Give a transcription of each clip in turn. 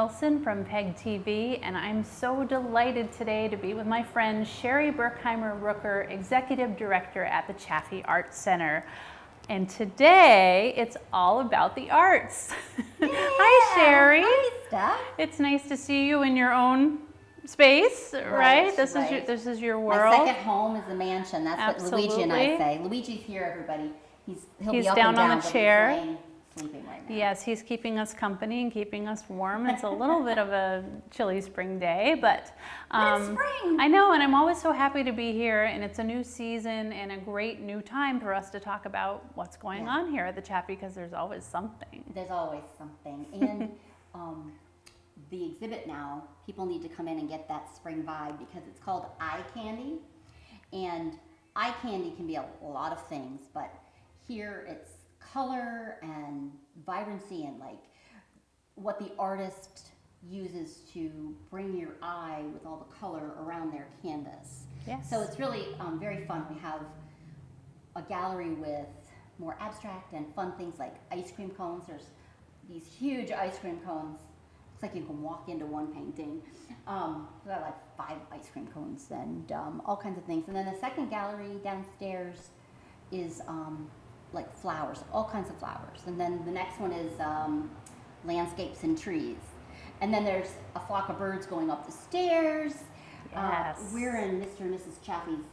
Wilson from PEG TV, and I'm so delighted today to be with my friend Sherri Berkheimer-Rooker, Executive Director at the Chaffee Art Center. And today it's all about the arts. Yeah. Hi, Sherri. Hi, Steph. It's nice to see you in your own space, right? This is your world. My second home is the mansion. That's Absolutely. what Luigi and I say. Luigi's here, everybody. He'll be up down and down on the chair. But he's laying, sleeping right now. Yes, he's keeping us company and keeping us warm. It's a little bit of a chilly spring day, but it's spring. I know, and I'm always so happy to be here, and it's a new season and a great new time for us to talk about what's going on here at the Chaffee, because there's always something. There's always something. And the exhibit now, people need to come in and get that spring vibe because it's called eye candy. And eye candy can be a lot of things, but here it's color and vibrancy and like what the artist uses to bring your eye with all the color around their canvas. Yes. So it's really very fun. We have a gallery with more abstract and fun things like ice cream cones. There's these huge ice cream cones. It's like you can walk into one painting. We got like 5 ice cream cones and all kinds of things. And then the second gallery downstairs is like flowers, all kinds of flowers. And then the next one is landscapes and trees. And then there's a flock of birds going up the stairs. Yes. We're in Mr. and Mrs. Chaffee's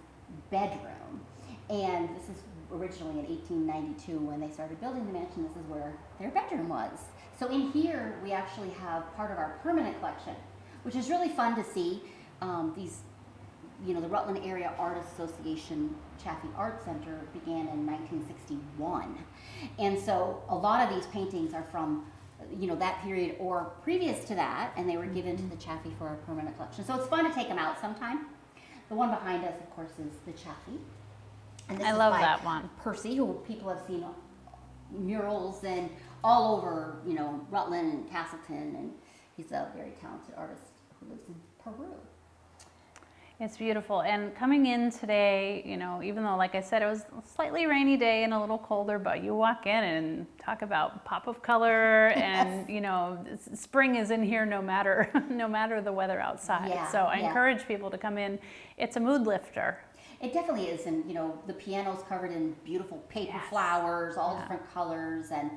bedroom. And this is originally in 1892 when they started building the mansion. This is where their bedroom was. So in here, we actually have part of our permanent collection, which is really fun to see. These, you know, the Rutland Area Art Association Chaffee Art Center began in 1961. And so a lot of these paintings are from, you know, that period or previous to that, and they were given to the Chaffee for our permanent collection. So it's fun to take them out sometime. The one behind us, of course, is the Chaffee. And this I is love by that one. Percy, who people have seen murals and all over, you know, Rutland and Castleton, and he's a very talented artist who lives in Peru. It's beautiful. And coming in today, you know, even though, like I said, it was a slightly rainy day and a little colder, but you walk in and talk about pop of color and, you know, spring is in here no matter the weather outside. Yeah, so I encourage people to come in. It's a mood lifter. It definitely is, and you know, the piano's covered in beautiful paper flowers, all different colors, and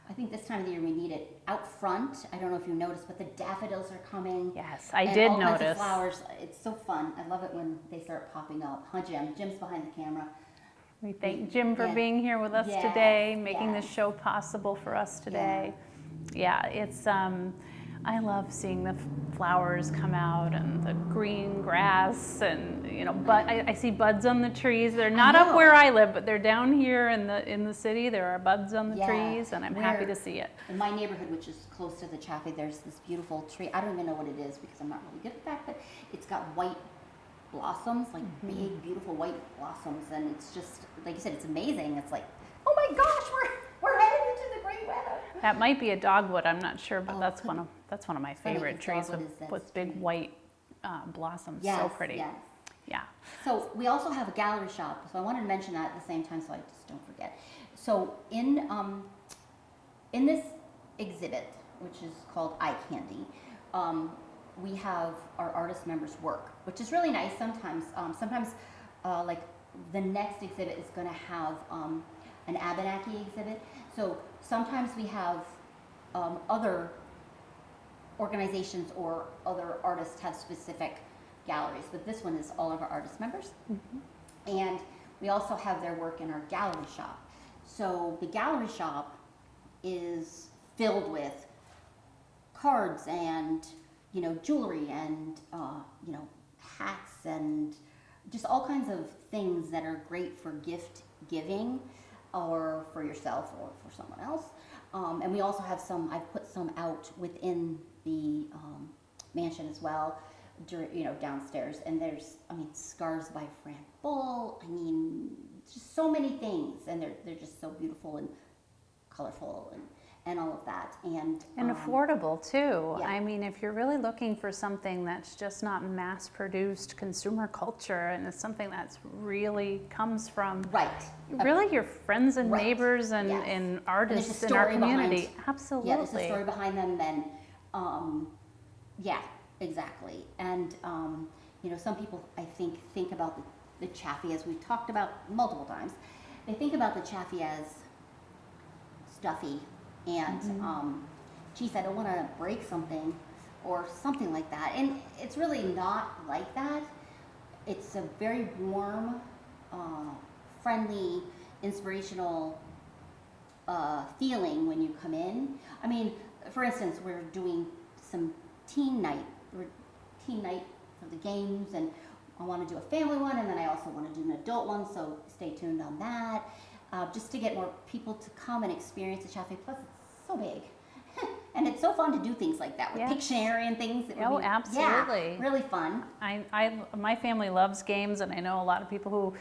I think this time of the year we need it out front. I don't know if you noticed, but the daffodils are coming. Yes, I did notice. All kinds of flowers. It's so fun. I love it when they start popping up. Huh, Jim? Jim's behind the camera. We thank Jim for being here with us today, making this show possible for us today. Yeah, it's I love seeing the flowers come out and the green grass and, you know, but I see buds on the trees. They're not up where I live, but they're down here in the city. There are buds on the trees, and I'm happy to see it. In my neighborhood, which is close to the Chaffee, there's this beautiful tree. I don't even know what it is because I'm not really good at that, but it's got white blossoms, like big, beautiful white blossoms, and it's just, like you said, it's amazing. It's like, oh my gosh, we're headed into the great weather. That might be a dogwood, I'm not sure, but that's one of my favorite trees with big white blossoms. So pretty. Yes. Yeah. So we also have a gallery shop. So I wanted to mention that at the same time so I just don't forget. So in this exhibit, which is called Eye Candy, we have our artist members' work, which is really nice sometimes. Like the next exhibit is going to have an Abenaki exhibit. So sometimes we have other organizations or other artists have specific galleries, but this one is all of our artist members. And we also have their work in our gallery shop. So the gallery shop is filled with cards and, you know, jewelry and, you know, hats and just all kinds of things that are great for gift giving or for yourself or for someone else. And we also have I've put some out within the mansion as well, you know, downstairs. And there's, I mean, scarves by Fran Bull. I mean, just so many things. And they're just so beautiful and colorful and all of that. And affordable too. Yeah. I mean, if you're really looking for something that's just not mass-produced consumer culture and it's something that's really comes from really your friends and neighbors and artists in our community. Absolutely. Yeah, there's a story behind them, and Yeah, exactly. And some people I think about the Chaffee, as we've talked about multiple times. They think about the Chaffee as stuffy and geez, I don't want to break something or something like that. And it's really not like that. It's a very warm, friendly, inspirational feeling when you come in. I mean, for instance, we're doing some teen night for the games, and I want to do a family one, and then I also want to do an adult one, so stay tuned on that. Just to get more people to come and experience the Chaffee. Plus, it's so big. And it's so fun to do things like that with Pictionary and things. Absolutely. Yeah, really fun. My family loves games, and I know a lot of people who,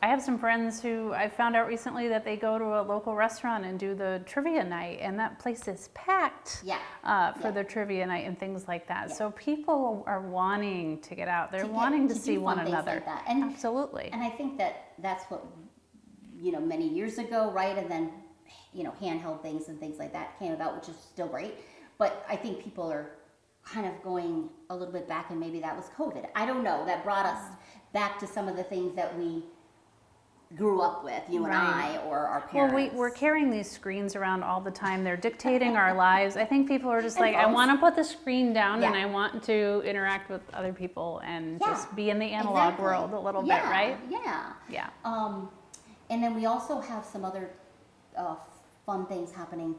I have some friends who I found out recently that they go to a local restaurant and do the trivia night, and that place is packed for the trivia night and things like that. So people are wanting to get out. They're wanting to see one another. Like that. And, absolutely. And I think that's what, many years ago, right? And then, handheld things and things like that came about, which is still great. But I think people are kind of going a little bit back, and maybe that was COVID. I don't know. That brought us back to some of the things that we grew up with, you and I, or our parents. Well, we're carrying these screens around all the time. They're dictating our lives. I think people are just like, phones. I want to put the screen down and I want to interact with other people and just be in the analog world a little bit, right? Yeah. Yeah. And then we also have some other fun things happening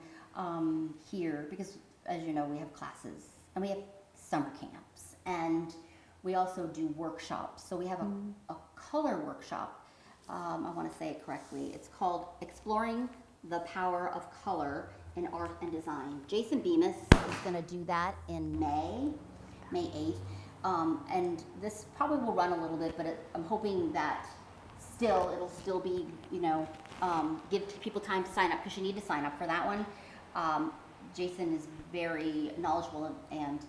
here because, as you know, we have classes and we have summer camps, and we also do workshops. So we have a color workshop. I want to say it correctly. It's called Exploring the Power of Color in Art and Design. Jason Bemis is going to do that in May 8th. And this probably will run a little bit, but I'm hoping that it'll still be, give people time to sign up, because you need to sign up for that one. Jason is very knowledgeable, and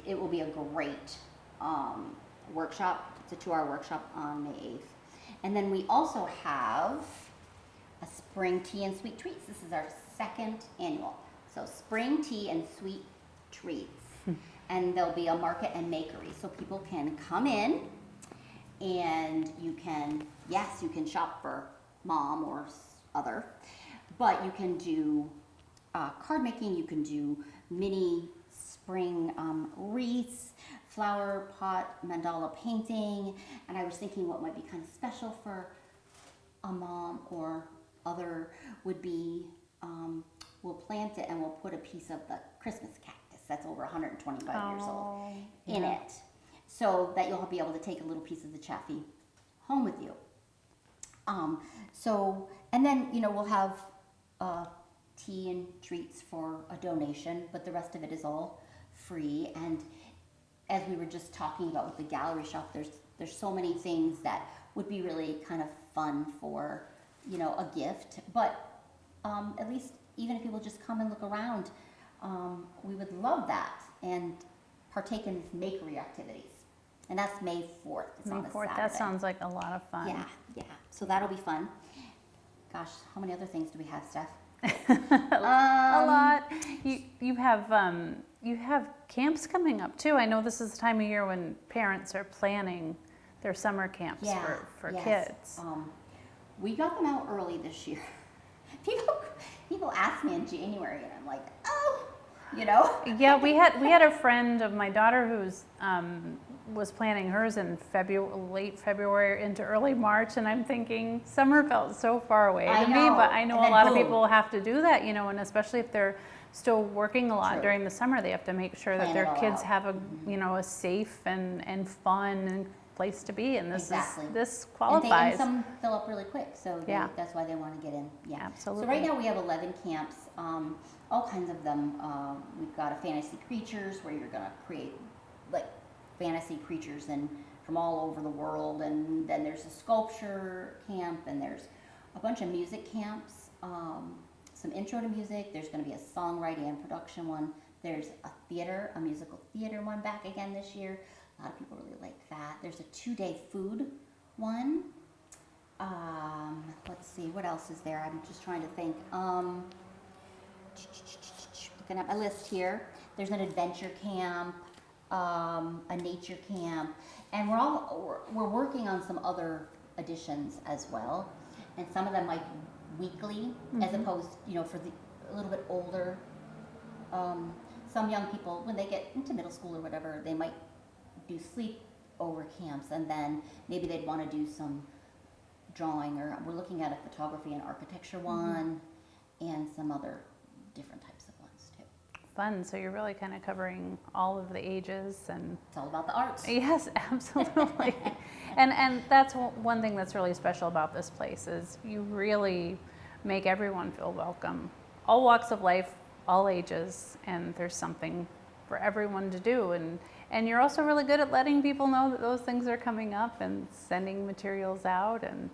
it will be a great workshop. It's a 2-hour workshop on May 8th. And then we also have a spring tea and sweet treats. This is our 2nd annual. So spring tea and sweet treats. And there'll be a market and makery. So people can come in and you can shop for mom or other. But you can do card making, you can do mini spring wreaths, flower pot, mandala painting, and I was thinking what might be kind of special for a mom or other would be we'll plant it and we'll put a piece of the Christmas cactus that's over 125 years old in it, so that you'll be able to take a little piece of the Chaffee home with you. And then we'll have tea and treats for a donation, but the rest of it is all free. And as we were just talking about with the gallery shop, there's so many things that would be really kind of fun for a gift. But at least even if people just come and look around, we would love that and partake in makery activities. And that's May 4th. It's May on a 4th. Saturday. That sounds like a lot of fun. Yeah. So that'll be fun. Gosh, how many other things do we have, Steph? A lot. You have camps coming up too. I know this is the time of year when parents are planning their summer camps for kids. We got them out early this year. People ask me in January, and I'm like, Yeah, we had a friend of my daughter who's was planning hers in late February into early March, and I'm thinking summer felt so far away to me, but I know a lot of people have to do that, and especially if they're still working a lot during the summer, they have to make sure that their kids have a safe and fun place to be, and this qualifies. And some fill up really quick, so that's why they want to get in. Yeah, absolutely. So right now we have 11 camps, all kinds of them. We've got a fantasy creatures where you're going to create like fantasy creatures from all over the world, and then there's a sculpture camp, and there's a bunch of music camps, some intro to music. There's going to be a songwriting and production one. There's a musical theater one back again this year. A lot of people really like that. There's a 2-day food one. Let's see, what else is there? I'm just trying to think. Looking at my list here. There's an adventure camp, a nature camp, and we're working on some other additions as well. And some of them might be weekly, as opposed, for a little bit older. Some young people, when they get into middle school or whatever, they might do sleepover camps, and then maybe they'd want to do some drawing, or we're looking at a photography and architecture one, and some other different types of ones too. Fun. So you're really kind of covering all of the ages, and It's all about the arts. yes, absolutely. and that's one thing that's really special about this place is you really make everyone feel welcome. All walks of life, all ages, and there's something for everyone to do. And you're also really good at letting people know that those things are coming up and sending materials out. And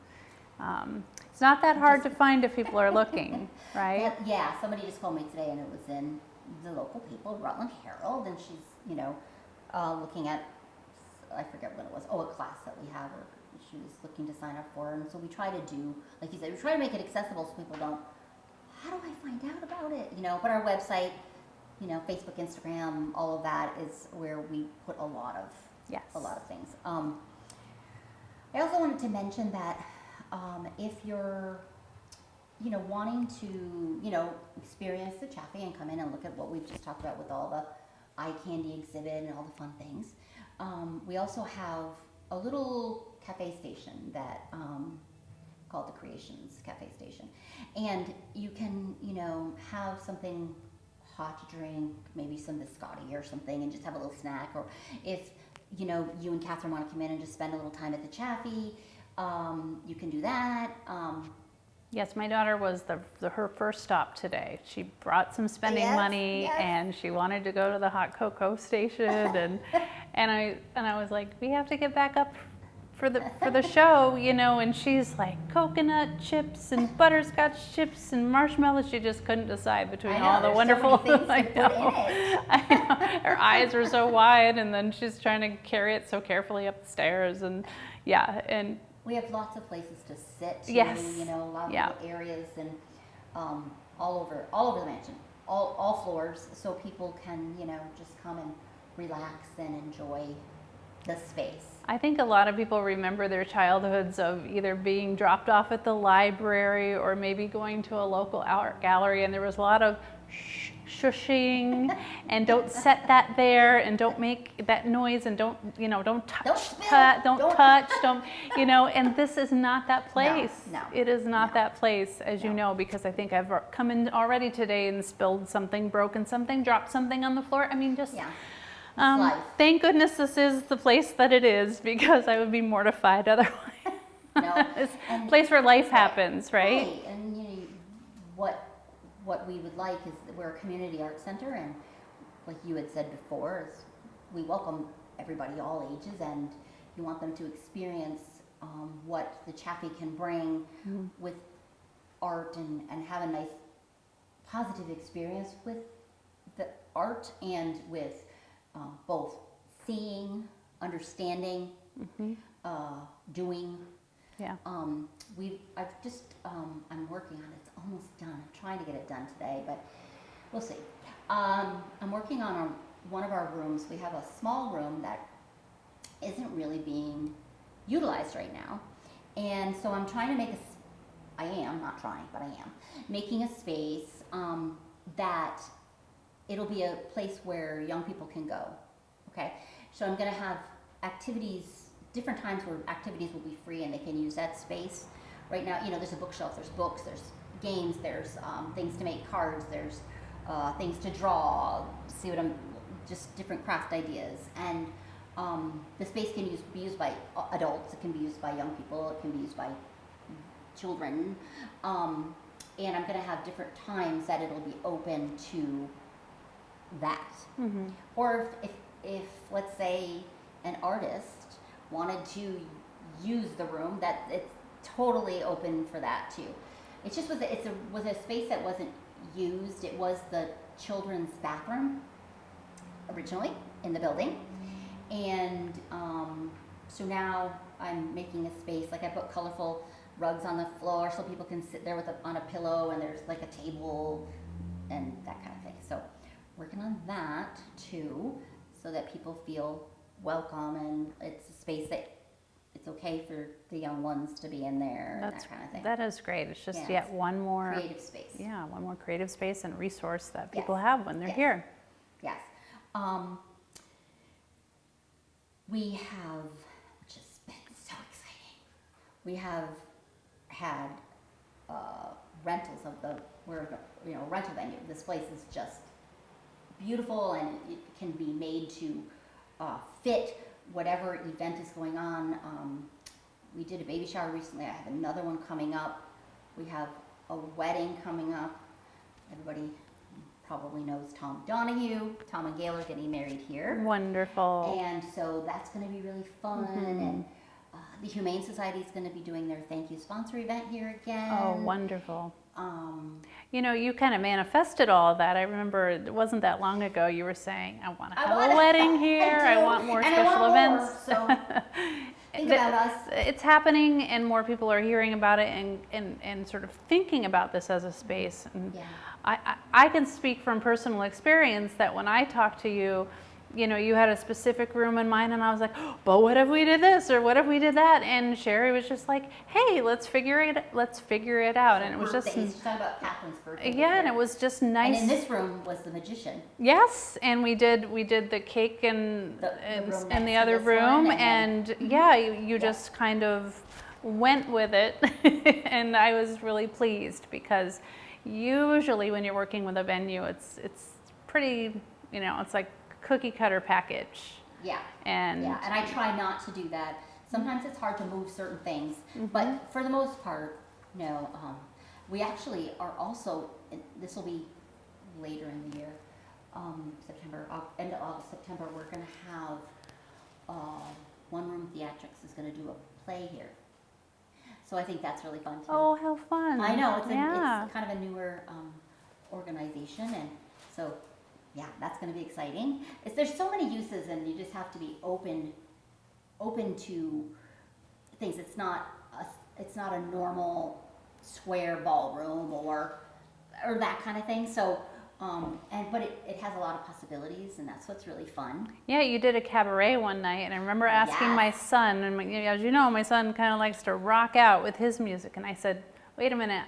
it's not that hard to find if people are looking, right? Yeah, somebody just called me today, and it was in the local paper, Rutland Herald, and she's, looking at, I forget what it was, a class that we have, or she was looking to sign up for. And so we try to do, like you said, we try to make it accessible so people don't, how do I find out about it? But our website, Facebook, Instagram, all of that is where we put a lot of things. I also wanted to mention that if you're, wanting to, experience the Chaffee and come in and look at what we've just talked about with all the eye candy exhibit and all the fun things, we also have a little cafe station that called the Creations Cafe Station, and you can, have something hot to drink, maybe some biscotti or something, and just have a little snack. Or if you and Catherine want to come in and just spend a little time at the Chaffee, you can do that. Yes, my daughter was her first stop today. She brought some spending money, and she wanted to go to the hot cocoa station, and I was like, we have to get back up for the show, and she's like, coconut chips and butterscotch chips and marshmallows. She just couldn't decide between all the wonderful things to put in it. I know. Her eyes were so wide, and then she's trying to carry it so carefully up the stairs, and we have lots of places to sit, yes, a lot of little areas, and all over the mansion, all floors, so people can, just come and relax and enjoy the space. I think a lot of people remember their childhoods of either being dropped off at the library or maybe going to a local art gallery, and there was a lot of shushing and don't set that there, and don't make that noise, and don't touch, and this is not that place. No. It is not that place, as you know, because I think I've come in already today and spilled something, broken something, dropped something on the floor. I mean, just thank goodness this is the place that it is, because I would be mortified otherwise. No. It's a place where life happens, right? Right, and what we would like is that we're a community art center, and like you had said before, is we welcome everybody, all ages, and you want them to experience what the Chaffee can bring with art, and have a nice positive experience with the art, and with both seeing, understanding, doing. Yeah. I'm working on it. It's almost done. I'm trying to get it done today, but we'll see. I'm working on one of our rooms. We have a small room that isn't really being utilized right now, and so I'm trying to make making a space that it'll be a place where young people can go. Okay, so I'm going to have activities, different times where activities will be free and they can use that space. Right now, there's a bookshelf, there's books, there's games, there's things to make cards, there's things to draw, just different craft ideas. And the space can be used by adults, it can be used by young people, it can be used by children. And I'm going to have different times that it'll be open to that. Or if let's say an artist wanted to use the room, that it's totally open for that too. It's just was a space that wasn't used. It was the children's bathroom originally in the building, and so now I'm making a space, like I put colorful rugs on the floor so people can sit there on a pillow, and there's like a table and that kind of thing. So working on that too, so that people feel welcome and it's a space that it's okay for the young ones to be in there and that kind of thing. That is great. It's just Yeah, yet one more creative space. Yeah, one more creative space and resource that Yes. people have when they're Yes. here. Yes. We have, which has been so exciting, we have had rentals of rental venue. This place is just beautiful and it can be made to fit whatever event is going on. We did a baby shower recently. I have another one coming up. We have a wedding coming up. Everybody probably knows Tom Donahue. Tom and Gail are getting married here. Wonderful. And so that's going to be really fun. And the Humane Society is going to be doing their thank you sponsor event here again. Oh, wonderful. You know, you kind of manifested all of that. I remember it wasn't that long ago you were saying, I want to have a wedding here. I want more special events. So think about us. It's happening and more people are hearing about it and sort of thinking about this as a space. And Yeah. I can speak from personal experience that when I talked to you, you know, you had a specific room in mind and I was like, oh, but what if we did this or what if we did that? And Sherri was just like, hey, let's figure it out. And it was just, She's talking about Catherine's birthday. yeah, and it was just nice. And in this room was the magician. Yes, and we did the cake and room in the next to other this one, room, and and yeah, you just kind of went with it, and I was really pleased because usually when you're working with a venue, it's pretty, you know, it's like cookie cutter package. Yeah. And and I try not to do that. Sometimes it's hard to move certain things, but for the most part, no. We actually are also, this will be later in the year, September, end of August, September, we're going to have One Room Theatrics is going to do a play here. So I think that's really fun too. oh, how fun. I know, it's yeah. kind of a newer organization, and so yeah, that's going to be exciting. There's so many uses, and you just have to be open to things. It's not a normal square ballroom or that kind of thing. So, but it has a lot of possibilities, and that's what's really fun. Yeah, you did a cabaret one night, and I remember asking my son, and as you know, my son kind of likes to rock out with his music, and I said, wait a minute,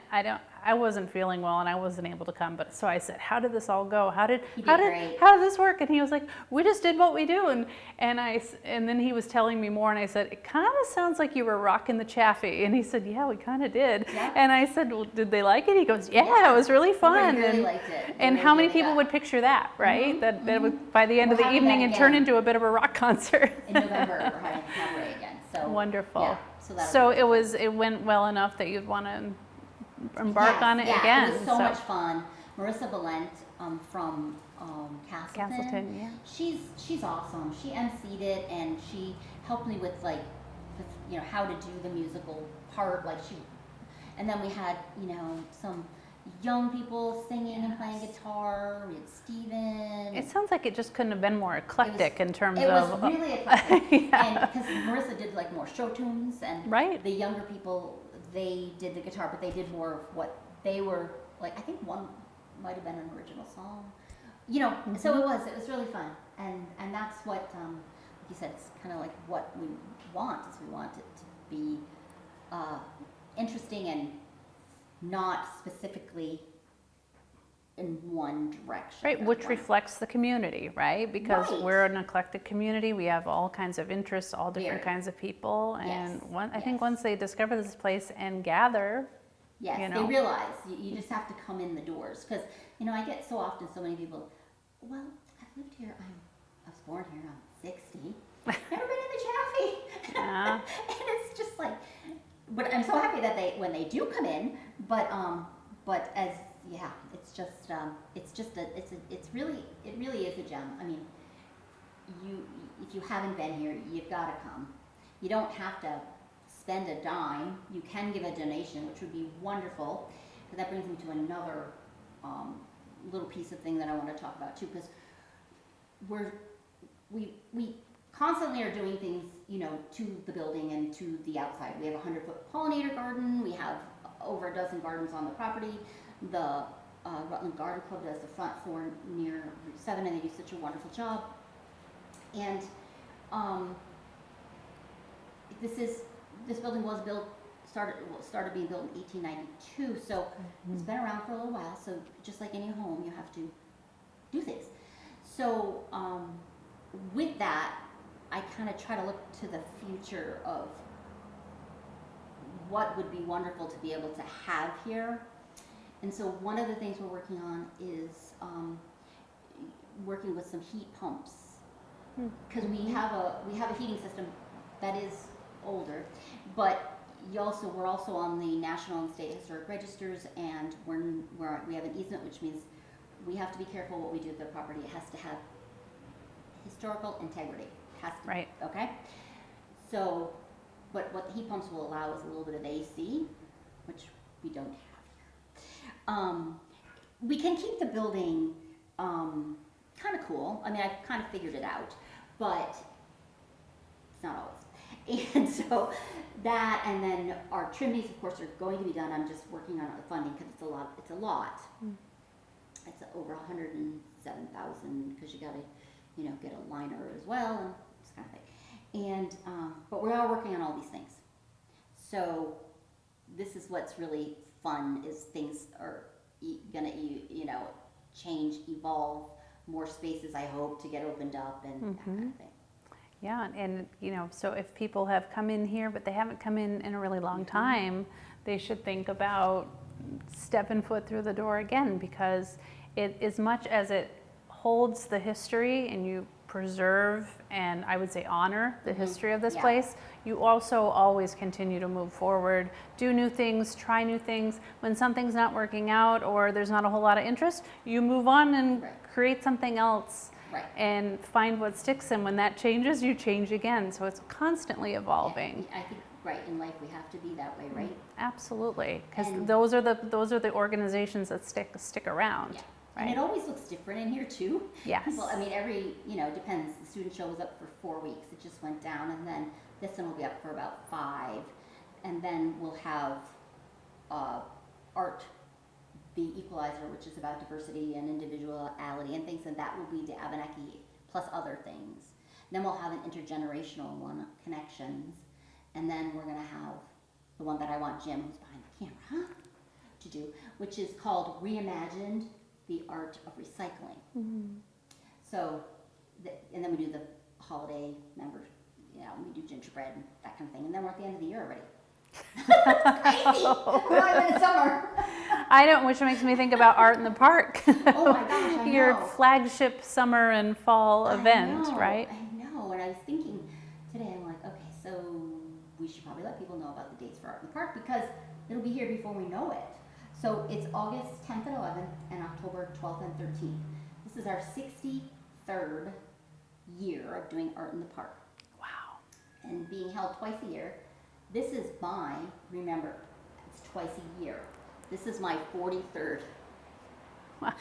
I wasn't feeling well and I wasn't able to come, but so I said, how did this all go? How did this work? And he was like, we just did what we do, and then he was telling me more, and I said, it kind of sounds like you were rocking the Chaffee, and he said, yeah, we kind of did. Yeah. And I said, well, did they like it? He goes, yeah, it was really fun. We really liked it. And how many people would picture that, right? That would, by the end of the evening and turn into a bit of a rock concert. In November, we're having a cabaret again. So wonderful. Yeah, so it went well enough that you'd want to embark on it again. It was so much fun. Marissa Valent from Castleton. Yeah. She's awesome. She emceed it and she helped me with how to do the musical part. And then we had some young people singing and playing guitar. We had Steven. It sounds like it just couldn't have been more eclectic in terms of. It was really eclectic. Yeah. And because Marissa did more show tunes, and the younger people, they did the guitar, but they did more of what they were I think one might have been an original song, So it was really fun, and that's what like you said, it's kind of like what we want is we want it to be interesting and not specifically in one direction. Right, which reflects the community, right? Because we're an eclectic community. We have all kinds of interests, all different kinds of people. And I think once they discover this place and gather, they realize you just have to come in the doors. Because, I get so often so many people, well, I've lived here, I was born here, I'm 60. Never been in the Chaffee. Yeah. And it's just but I'm so happy that when they do come in, but it really is a gem. I mean, if you haven't been here, you've got to come. You don't have to spend a dime. You can give a donation, which would be wonderful. But that brings me to another little piece of thing that I want to talk about too, because we constantly are doing things, to the building and to the outside. We have a 100-foot pollinator garden. We have over a dozen gardens on the property. The Rutland Garden Club does the front floor near Route 7, and they do such a wonderful job. And this building was started being built in 1892, so it's been around for a little while. So just like any home, you have to do things. So with that, I kind of try to look to the future of what would be wonderful to be able to have here. And so one of the things we're working on is working with some heat pumps, because we have a heating system that is older, but we're also on the National and State Historic Registers, and we have an easement, which means we have to be careful what we do with the property. It has to have historical integrity. It has to, Right. Okay? So, but what the heat pumps will allow is a little bit of AC, which we don't have here. We can keep the building kind of cool. I mean, I've kind of figured it out, but it's not always. And so that, and then our chimneys, of course, are going to be done. I'm just working on the funding because it's a lot. It's a lot. It's over 107,000 because you got to, get a liner as well and this kind of thing. And but we are working on all these things. So this is what's really fun, is things are gonna change, evolve, more spaces I hope to get opened up and that kind of thing. Yeah, and so if people have come in here but they haven't come in a really long time, they should think about stepping foot through the door again, because as much as it holds the history and you preserve and I would say honor the history of this place, you also always continue to move forward, do new things, try new things. When something's not working out or there's not a whole lot of interest, you move on and create something else. Right. And find what sticks, and when that changes, you change again. So it's constantly evolving. Yeah, I think in life we have to be that way, right? Absolutely, because those are the organizations that stick around. Yeah. Right? And it always looks different in here too. Yes. Well, I mean, depends. The student show was up for 4 weeks. It just went down, and then this one will be up for about 5, and then we'll have art. The Equalizer, which is about diversity and individuality and things, and that will be the Abenaki plus other things. Then we'll have an intergenerational one, Connections, and then we're going to have the one that I want Jim, who's behind the camera, to do, which is called Reimagined, the Art of Recycling. So, and then we do the holiday members, we do gingerbread and that kind of thing, and then we're at the end of the year already. That's crazy. We're not even in summer. I don't, which makes me think about Art in the Park. Oh my gosh, I Your know. flagship summer and fall event, right? I know, and I was thinking today, I'm like, okay, so we should probably let people know about the dates for Art in the Park, because it'll be here before we know it. So it's August 10th and 11th and October 12th and 13th. This is our 63rd year of doing Art in the Park. Wow. And being held twice a year. This is remember, it's twice a year. This is my 43rd. Wow.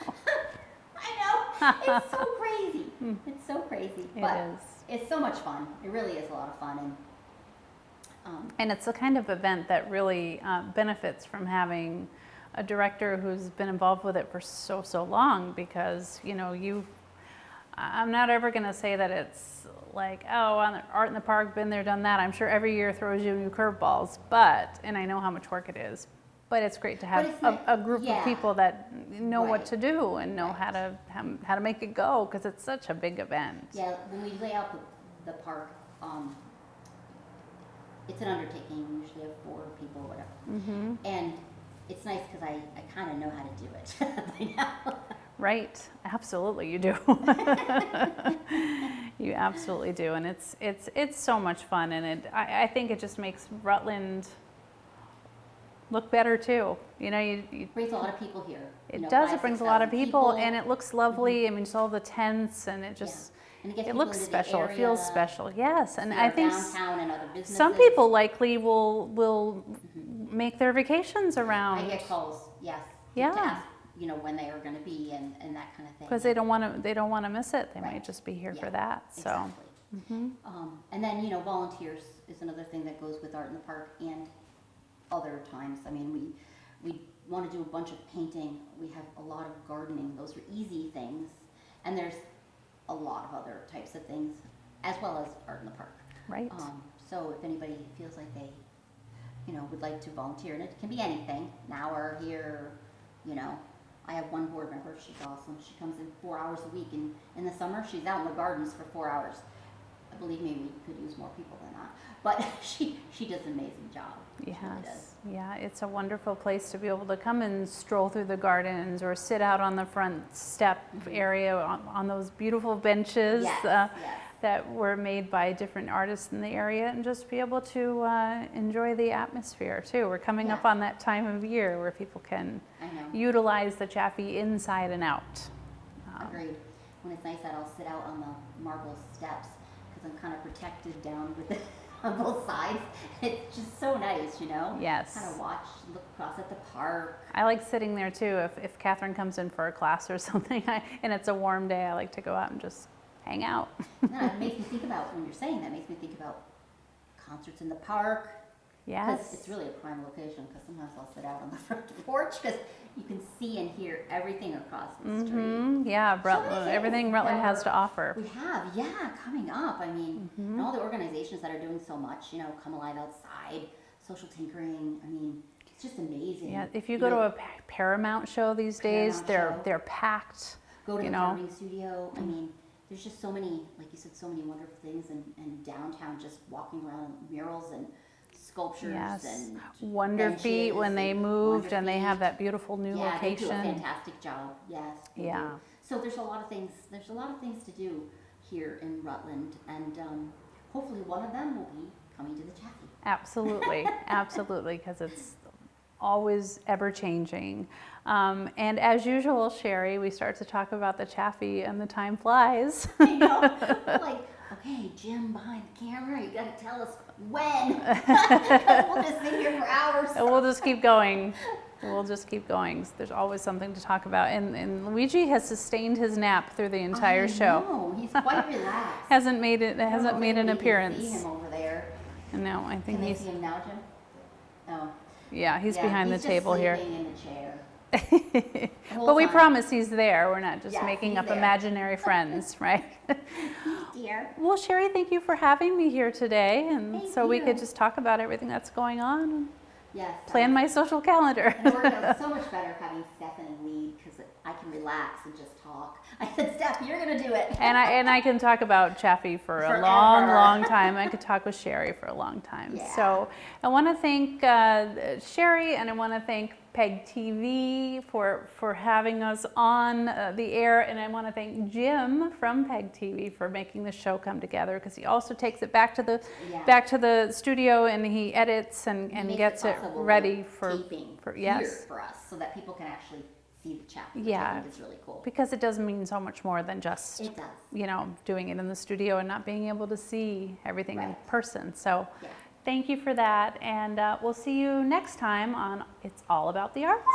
I know, it's so crazy. It's so crazy. But It is. It's so much fun. It really is a lot of fun. And it's the kind of event that really benefits from having a director who's been involved with it for so long, because I'm not ever going to say that it's like, oh, on Art in the Park, been there, done that. I'm sure every year throws you new curveballs, and I know how much work it is. But it's great to have a group of people that know what to do and know how to make it go, because it's such a big event. Yeah, when we lay out the park, it's an undertaking. We usually have 4 people or whatever. And it's nice because I kind of know how to do it by now. Right, absolutely, you do. You absolutely do, and it's so much fun, and I think it just makes Rutland look better too. It brings a lot of people here. It does. It brings a lot of people, and it looks lovely. I mean, just all the tents, and it just and it looks special. It feels special. Yes, and I I think downtown and other businesses. some people likely will make their vacations around. I get calls, yes. Yeah. To ask, when they are going to be and that kind of thing. Because they don't want to miss it. They might just be here for that. So. Exactly. And then volunteers is another thing that goes with Art in the Park and other times. I mean, we want to do a bunch of painting, we have a lot of gardening. Those are easy things. And there's a lot of other types of things, as well as art in the park. Right. So if anybody feels like they, would like to volunteer, and it can be anything, an hour here, I have one board member, she's awesome. She comes in 4 hours a week, and in the summer, she's out in the gardens for 4 hours. Believe me, we could use more people than that. But she does an amazing job. Yes. She really does. Yeah, it's a wonderful place to be able to come and stroll through the gardens or sit out on the front step area on those beautiful benches Yes. that were made by different artists in the area, and just be able to enjoy the atmosphere too. We're coming up on that time of year where people can utilize the Chaffee inside and out. Agreed. When it's nice that I'll sit out on the marble steps, because I'm kind of protected down with it on both sides. It's just so nice, Yes. Kind of look across at the park. I like sitting there too. If Catherine comes in for a class or something, and it's a warm day, I like to go out and just hang out. No, it makes me think about, when you're saying that, makes me think about concerts in the park. Yes. Because it's really a prime location, because sometimes I'll sit out on the front porch, because you can see and hear everything across the street. Yeah, everything Rutland has to offer. We have, coming up. I mean, and all the organizations that are doing so much, Come Alive Outside, Social Tinkering. I mean, it's just amazing. Yeah, if you go to a Paramount show these days, they're packed. Go to the recording studio. I mean, there's just so many, like you said, so many wonderful things, and downtown, just walking around, murals and sculptures and Wonder Feet when they moved and they have that beautiful new location. They do a fantastic job. Yes. Yeah. Do. So there's a lot of things. There's a lot of things to do here in Rutland, and hopefully one of them will be coming to the Chaffee. Absolutely, absolutely, because it's always ever changing. And as usual, Sherri, we start to talk about the Chaffee and the time flies. I know. Like, okay, Jim behind the camera, you got to tell us when. We'll just sit here for hours. And we'll just keep going. We'll just keep going. There's always something to talk about. And Luigi has sustained his nap through the entire show. No, he's quite relaxed. Hasn't made an appearance. See him over there. No, I think Can he's. they see him now, Jim? Oh. Yeah, he's behind the table here. He's just sleeping in the chair. But we promise he's there. We're not just making up there. Imaginary friends, right? Dear. Well, Sherri, thank you for having me here today, and Thank we you. could just talk about everything that's going on and Yes. plan my social calendar. And it worked out so much better having Stephanie lead, because I can relax and just talk. I said, Steph, you're going to do it. And I can talk about Chaffee for a long time. I could talk with Sherri for a long time. Yeah. So I want to thank Sherri, and I want to thank Peg TV for having us on the air, and I want to thank Jim from Peg TV for making the show come together, because he also takes it back to the studio, and he edits and gets it ready for here for us, so that people can actually see the Chaffee, which I think is really cool. Because it does mean so much more than just It does. doing it in the studio and not being able to see everything in person. So thank you for that, and we'll see you next time on It's All About the Arts.